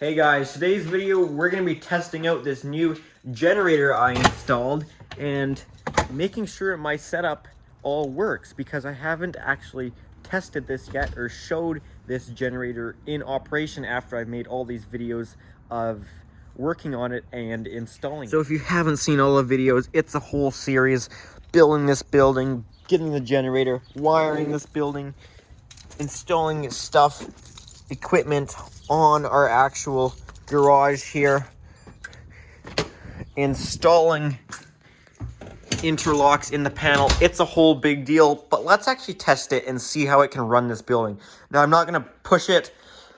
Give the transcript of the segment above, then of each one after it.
Hey guys, today's video we're going to be testing out this new generator I installed and making sure my setup all works because I haven't actually tested this yet or showed this generator in operation after I've made all these videos of working on it and installing it. So if you haven't seen all the videos, it's a whole series building this building, getting the generator, wiring this building, installing stuff, equipment on our actual garage here, installing interlocks in the panel. It's a whole big deal, but let's actually test it and see how it can run this building. Now, I'm not going to push it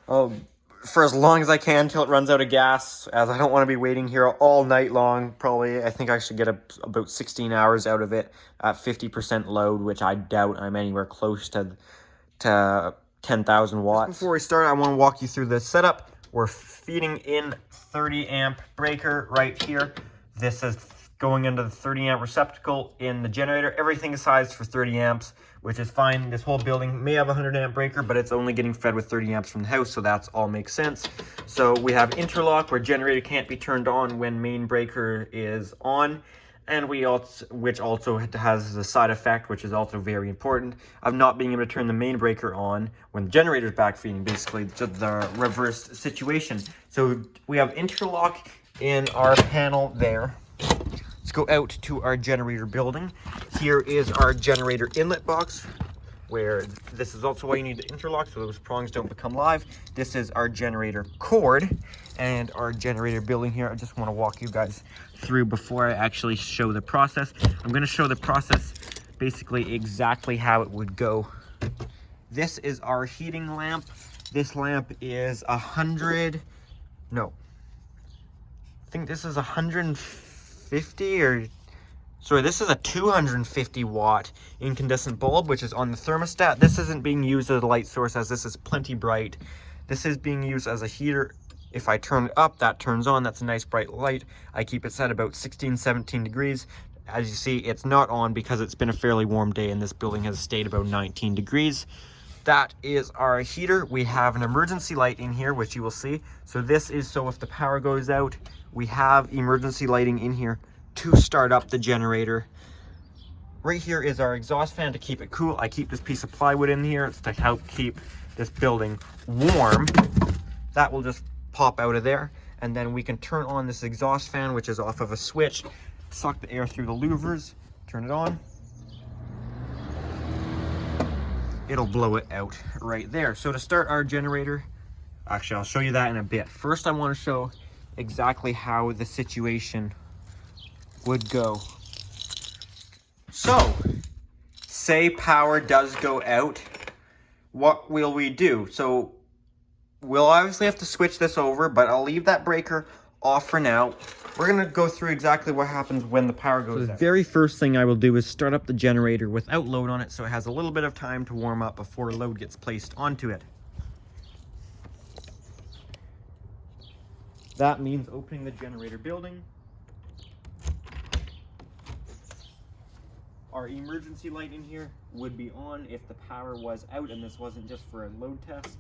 for as long as I can until it runs out of gas, as I don't want to be waiting here all night long. Probably, I think I should get about 16 hours out of it at 50% load, which I doubt I'm anywhere close to 10,000 watts. Just before we start, I want to walk you through the setup. We're feeding in 30 amp breaker right here. This is going into the 30 amp receptacle in the generator. Everything is sized for 30 amps, which is fine. This whole building may have a 100 amp breaker, but it's only getting fed with 30 amps from the house, so that's all makes sense. So we have interlock where generator can't be turned on when main breaker is on. And which also has the side effect, which is also very important, of not being able to turn the main breaker on when the generator's back feeding, basically the reverse situation. So we have interlock in our panel there. Let's go out to our generator building. Here is our generator inlet box, where this is also why you need the interlock so those prongs don't become live. This is our generator cord and our generator building here. I just want to walk you guys through before I actually show the process. I'm going to show the process basically exactly how it would go. This is our heating lamp. This lamp is 150 or sorry, this is a 250 watt incandescent bulb, which is on the thermostat. This isn't being used as a light source as this is plenty bright. This is being used as a heater. If I turn it up, that turns on. That's a nice bright light. I keep it set about 16, 17 degrees. As you see, it's not on because it's been a fairly warm day and this building has stayed about 19 degrees. That is our heater. We have an emergency light in here, which you will see. So this is so if the power goes out, we have emergency lighting in here to start up the generator. Right here is our exhaust fan to keep it cool. I keep this piece of plywood in here. It's to help keep this building warm. That will just pop out of there, and then we can turn on this exhaust fan, which is off of a switch, suck the air through the louvers, turn it on. It'll blow it out right there. So to start our generator, actually I'll show you that in a bit. First I want to show exactly how the situation would go. So say power does go out, what will we do? So we'll obviously have to switch this over, but I'll leave that breaker off for now. We're going to go through exactly what happens when the power goes out. So the very first thing I will do is start up the generator without load on it, so it has a little bit of time to warm up before load gets placed onto it. That means opening the generator building. Our emergency light in here would be on if the power was out and this wasn't just for a load test.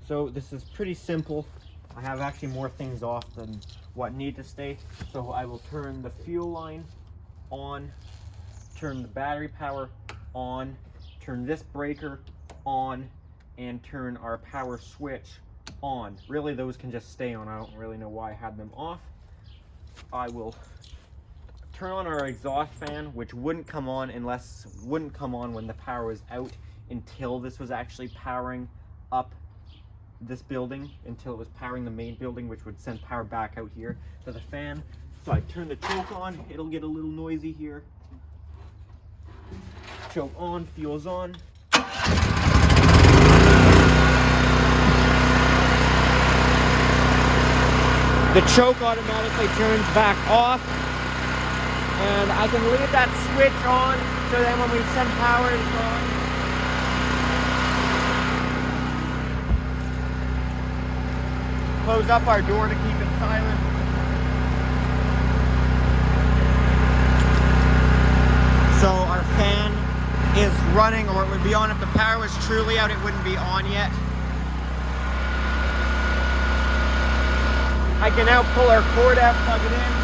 So this is pretty simple. I have actually more things off than what need to stay. So I will turn the fuel line on, turn the battery power on, turn this breaker on, and turn our power switch on. Really, those can just stay on. I don't really know why I had them off. I will turn on our exhaust fan, which wouldn't come on when the power was out until this was actually powering up this building, until it was powering the main building, which would send power back out here to the fan. So I turn the choke on, it'll get a little noisy here. Choke on, fuel's on. The choke automatically turns back off, and I can leave that switch on so then when we send power it's on. Close up our door to keep it silent. So our fan is running, or it would be on. If the power was truly out, it wouldn't be on yet. I can now pull our cord out, plug it in.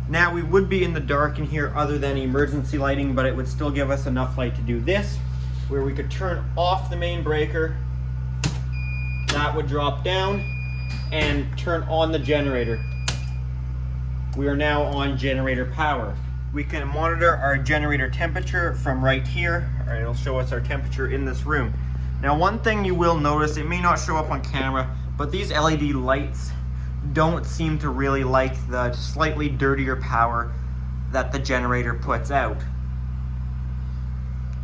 Now we would be in the dark in here other than emergency lighting, but it would still give us enough light to do this, where we could turn off the main breaker. That would drop down and turn on the generator. We are now on generator power. We can monitor our generator temperature from right here. All right, it'll show us our temperature in this room. Now, one thing you will notice, it may not show up on camera, but these LED lights don't seem to really like the slightly dirtier power that the generator puts out.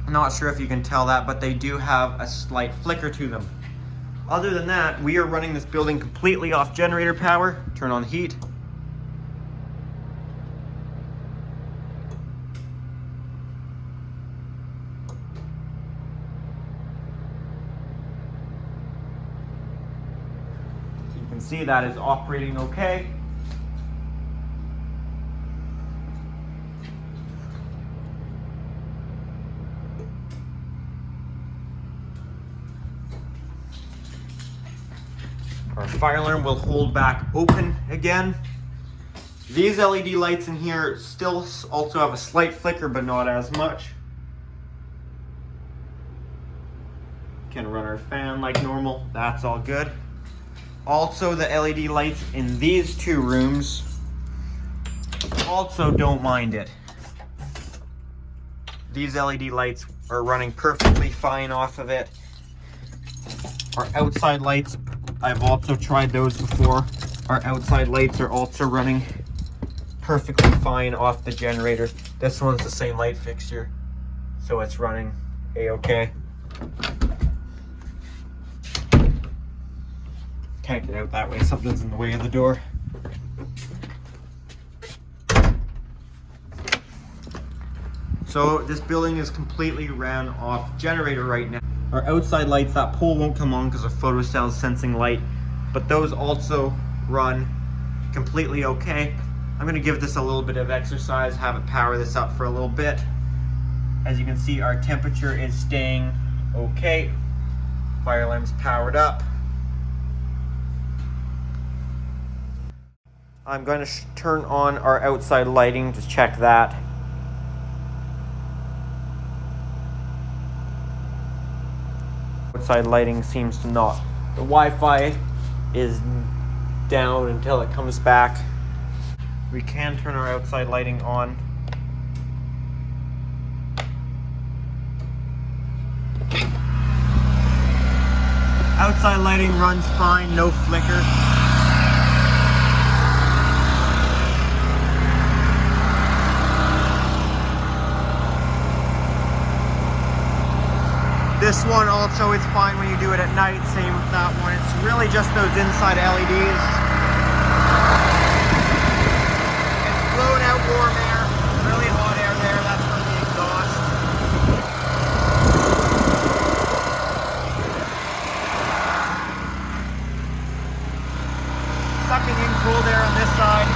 I'm not sure if you can tell that, but they do have a slight flicker to them. Other than that, we are running this building completely off generator power. Turn on the heat. See, that is operating okay. Our fire alarm will hold back open again. These LED lights in here still also have a slight flicker, but not as much. Can run our fan like normal. That's all good. Also, the LED lights in these two rooms also don't mind it. These LED lights are running perfectly fine off of it. Our outside lights, I've also tried those before. Our outside lights are also running perfectly fine off the generator. This one's the same light fixture, so it's running a-okay. Can't get out that way, something's in the way of the door. So this building is completely ran off generator right now. Our outside lights, that pole won't come on because of photocell sensing light, but those also run completely okay. I'm gonna give this a little bit of exercise, have it power this up for a little bit. As you can see, our temperature is staying okay. Fire alarm's powered up. I'm going to turn on our outside lighting to check that. Outside lighting seems to not. The Wi-Fi is down until it comes back. We can turn our outside lighting on. Outside lighting runs fine, no flicker. This one also is fine when you do it at night, same with that one. It's really just those inside LEDs. It's blowing out warm air, really hot air there, that's from the exhaust. Sucking in cold air on this side.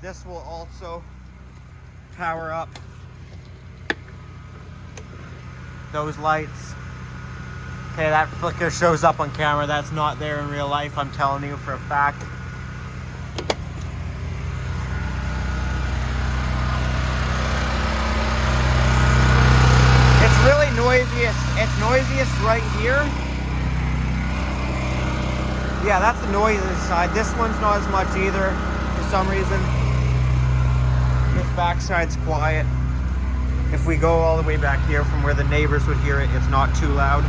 This will also power up those lights. Okay, that flicker shows up on camera. That's not there in real life, I'm telling you for a fact. It's really noisiest. It's noisiest right here. Yeah, that's the noisiest side. This one's not as much either for some reason. This backside's quiet. If we go all the way back here from where the neighbors would hear it, it's not too loud.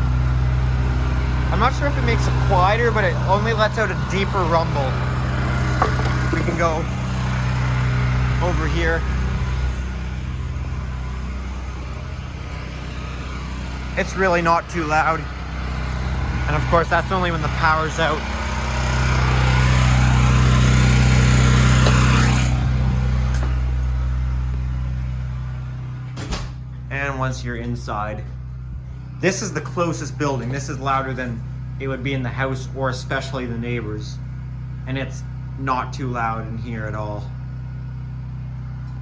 I'm not sure if it makes it quieter, but it only lets out a deeper rumble. We can go over here. It's really not too loud. And of course, that's only when the power's out. once you're inside. This is the closest building. This is louder than it would be in the house or especially the neighbors. And it's not too loud in here at all.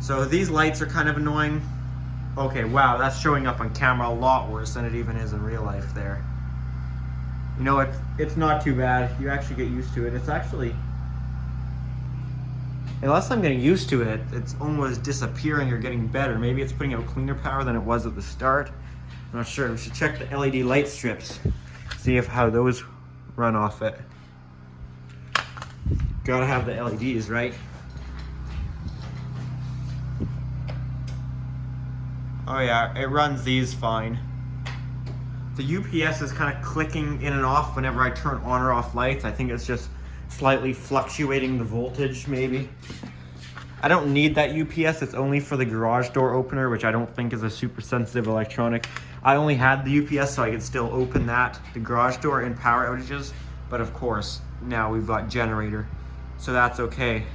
So these lights are kind of annoying. Okay, wow, that's showing up on camera a lot worse than it even is in real life there. You know, it's not too bad. You actually get used to it. It's actually, unless I'm getting used to it, it's almost disappearing or getting better. Maybe it's putting out cleaner power than it was at the start. I'm not sure. We should check the LED light strips. See how those run off it. Gotta have the LEDs, right? Oh yeah, it runs these fine. The UPS is kind of clicking in and off whenever I turn on or off lights. I think it's just slightly fluctuating the voltage, maybe. I don't need that UPS. It's only for the garage door opener, which I don't think is a super sensitive electronic. I only had the UPS so I could still open the garage door in power outages. But of course, now we've got generator, so that's okay.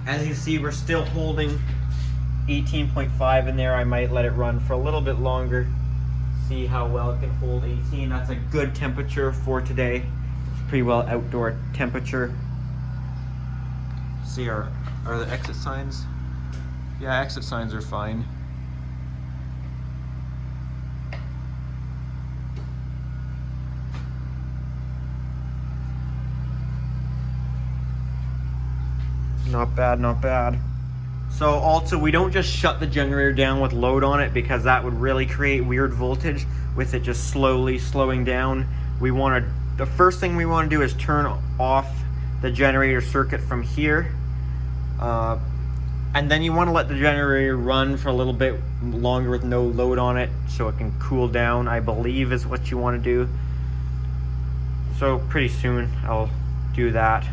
As you see, we're still holding 18.5 in there. I might let it run for a little bit longer. See how well it can hold 18. That's a good temperature for today. It's pretty well outdoor temperature. See, are the exit signs? Yeah, exit signs are fine. Not bad, not bad. So also, we don't just shut the generator down with load on it because that would really create weird voltage with it just slowly slowing down. The first thing we want to do is turn off the generator circuit from here. And then you want to let the generator run for a little bit longer with no load on it so it can cool down, I believe is what you want to do. So pretty soon I'll do that.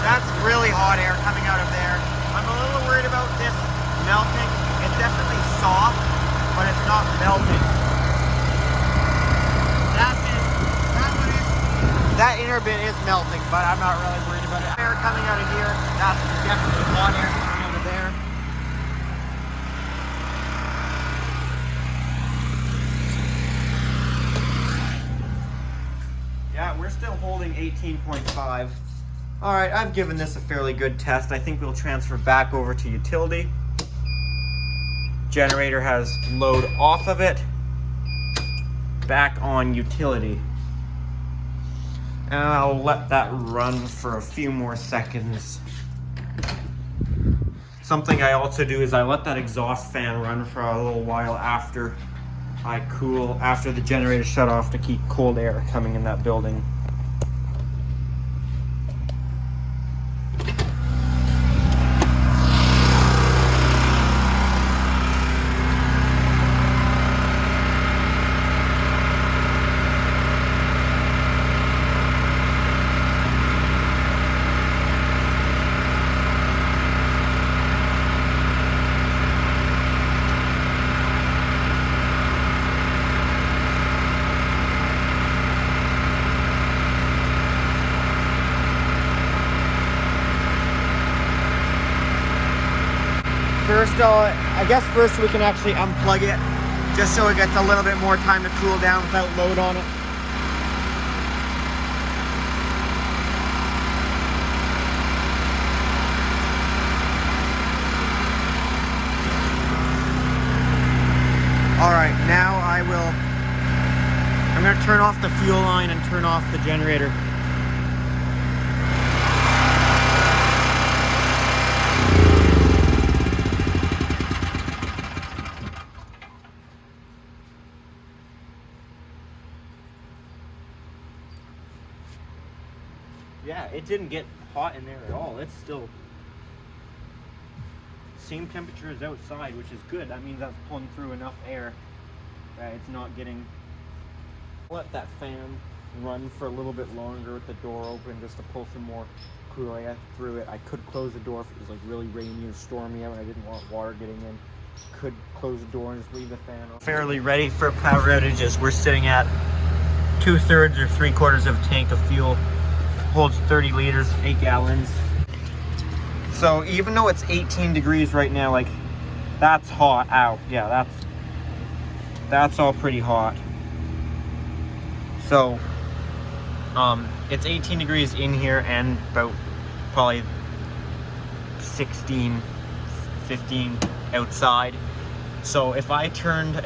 That's really hot air coming out of there. I'm a little worried about this melting. It's definitely soft, but it's not melting. That inner bit is melting, but I'm not really worried about it. Air coming out of here, that's definitely hot air coming out of there. Yeah, we're still holding 18.5. All right, I've given this a fairly good test. I think we'll transfer back over to utility. Generator has load off of it. Back on utility. And I'll let that run for a few more seconds. Something I also do is I let that exhaust fan run for a little while after after the generator shut off to keep cold air coming in that building. I guess first we can actually unplug it just so it gets a little bit more time to cool down without load on it. All right, now I'm going to turn off the fuel line and turn off the generator. Yeah, it didn't get hot in there at all. It's still same temperature as outside, which is good. That means that's pulling through enough air that it's not getting. Let that fan run for a little bit longer with the door open just to pull some more cool air through it. I could close the door if it was like really rainy or stormy out and I didn't want water getting in. Could close the door and just leave the fan on. Fairly ready for power outages. We're sitting at 2/3 or 3/4 of a tank of fuel. Holds 30 liters, 8 gallons. So even though it's 18 degrees right now, like that's hot out. Yeah, that's all pretty hot. So it's 18 degrees in here and about probably 16, 15 outside. So if I turned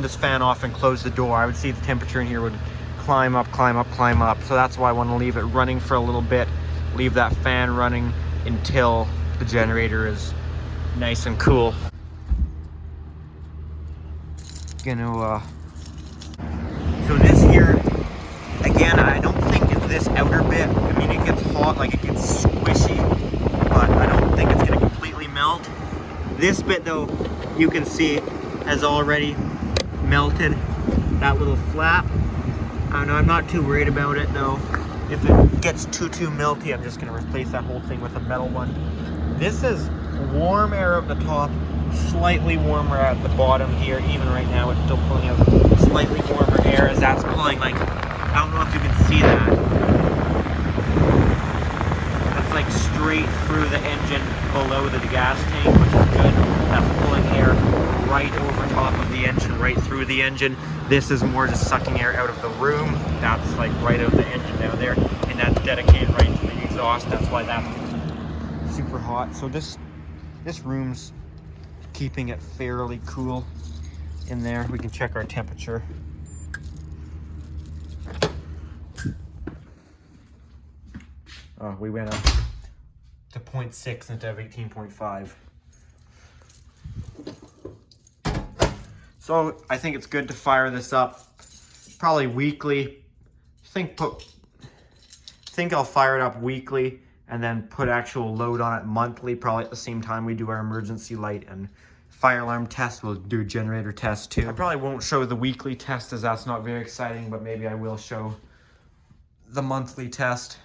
this fan off and closed the door, I would see the temperature in here would climb up, climb up, climb up. So that's why I want to leave it running for a little bit, leave that fan running until the generator is nice and cool. So this here, again, I don't think it's this outer bit. I mean, it gets hot, like it gets squishy, but I don't think it's gonna completely melt. This bit though, you can see has already melted. That little flap. I don't know, I'm not too worried about it though. If it gets too melty, I'm just gonna replace that whole thing with a metal one. This is warm air at the top, slightly warmer at the bottom here. Even right now, it's still pulling out slightly warmer air as that's pulling, like, I don't know if you can see that. That's like straight through the engine below the gas tank, which is good. That's pulling air right over top of the engine, right through the engine. This is more just sucking air out of the room. That's like right out the engine down there, and that's dedicated right to the exhaust. That's why that's super hot. So this room's keeping it fairly cool in there. We can check our temperature. Oh, we went up to 0.6 instead of 18.5. So I think it's good to fire this up probably weekly. Think I'll fire it up weekly and then put actual load on it monthly, probably at the same time we do our emergency light and fire alarm test. We'll do a generator test too. I probably won't show the weekly test as that's not very exciting, but maybe I will show the monthly test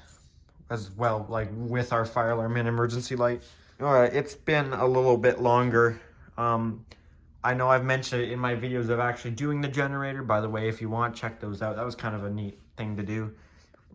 as well, like with our fire alarm and emergency light. All right, it's been a little bit longer. I know I've mentioned it in my videos of actually doing the generator. By the way, if you want, check those out. That was kind of a neat thing to do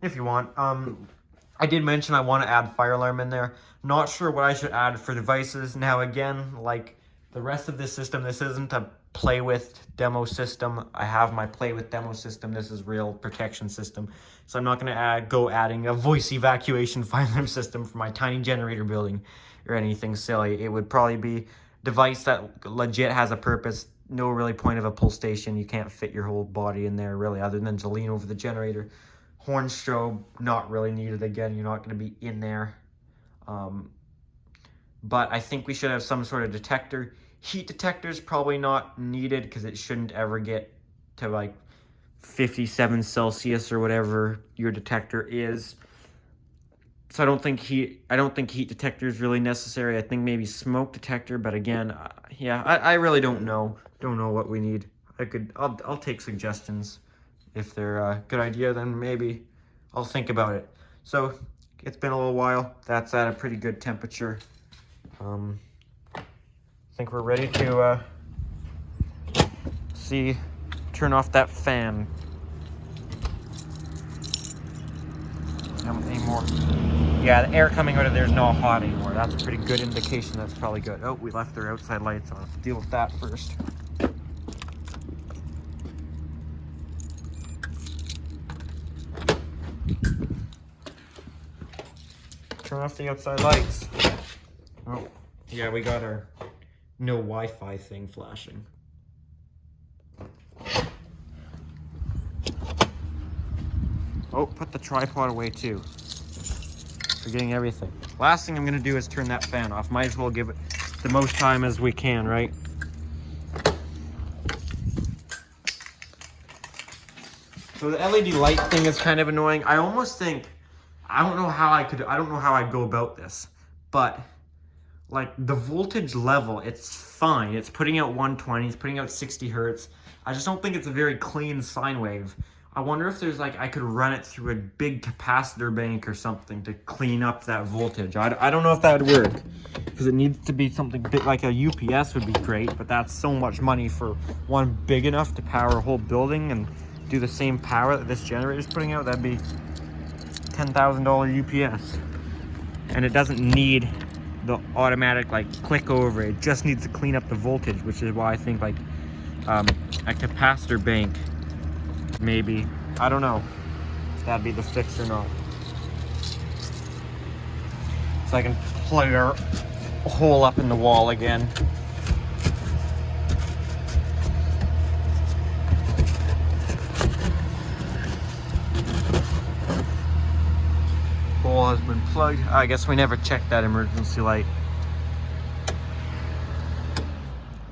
if you want. I did mention I want to add fire alarm in there. Not sure what I should add for devices. Now again, like the rest of this system, this isn't a play with demo system. I have my play with demo system. This is real protection system. So I'm not going to go adding a voice evacuation fire alarm system for my tiny generator building or anything silly. It would probably be a device that legit has a purpose. No really point of a pull station. You can't fit your whole body in there really, other than to lean over the generator. Horn strobe, not really needed. Again, you're not going to be in there. But I think we should have some sort of detector. Heat detectors probably not needed because it shouldn't ever get to like 57 Celsius or whatever your detector is. So I don't think heat detector is really necessary. I think maybe smoke detector, but again, yeah, I really don't know. Don't know what we need. I'll take suggestions. If they're a good idea, then maybe I'll think about it. So it's been a little while. That's at a pretty good temperature. I think we're ready to turn off that fan. Any more? Yeah, the air coming out of there is not hot anymore. That's a pretty good indication. That's probably good. Oh, we left our outside lights on. Let's deal with that first. Turn off the outside lights. Oh, yeah, we got our no Wi-Fi thing flashing. Oh, put the tripod away too. Forgetting everything. Last thing I'm gonna do is turn that fan off. Might as well give it the most time as we can, right? So the LED light thing is kind of annoying. I almost think, I don't know how I'd go about this, but like the voltage level, it's fine. It's putting out 120, it's putting out 60 hertz. I just don't think it's a very clean sine wave. I wonder if there's like, I could run it through a big capacitor bank or something to clean up that voltage. I don't know if that would work, because it needs to be something big, like a UPS would be great, but that's so much money for one big enough to power a whole building and do the same power that this generator is putting out. That'd be $10,000 UPS. And it doesn't need the automatic like click over. It just needs to clean up the voltage, which is why I think like a capacitor bank, maybe. I don't know if that'd be the fix or not. So I can plug a hole up in the wall again. Hole has been plugged. I guess we never checked that emergency light.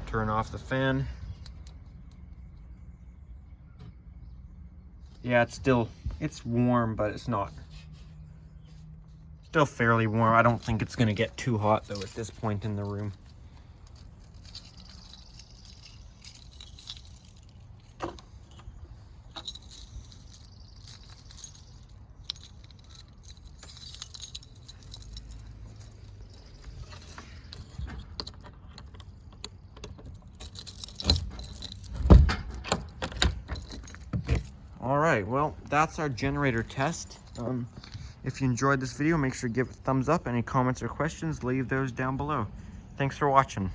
Turn off the fan. Yeah, it's warm, but it's not. Still fairly warm. I don't think it's gonna get too hot though at this point in the room. All right, well, that's our generator test. If you enjoyed this video, make sure to give it a thumbs up. Any comments or questions, leave those down below. Thanks for watching.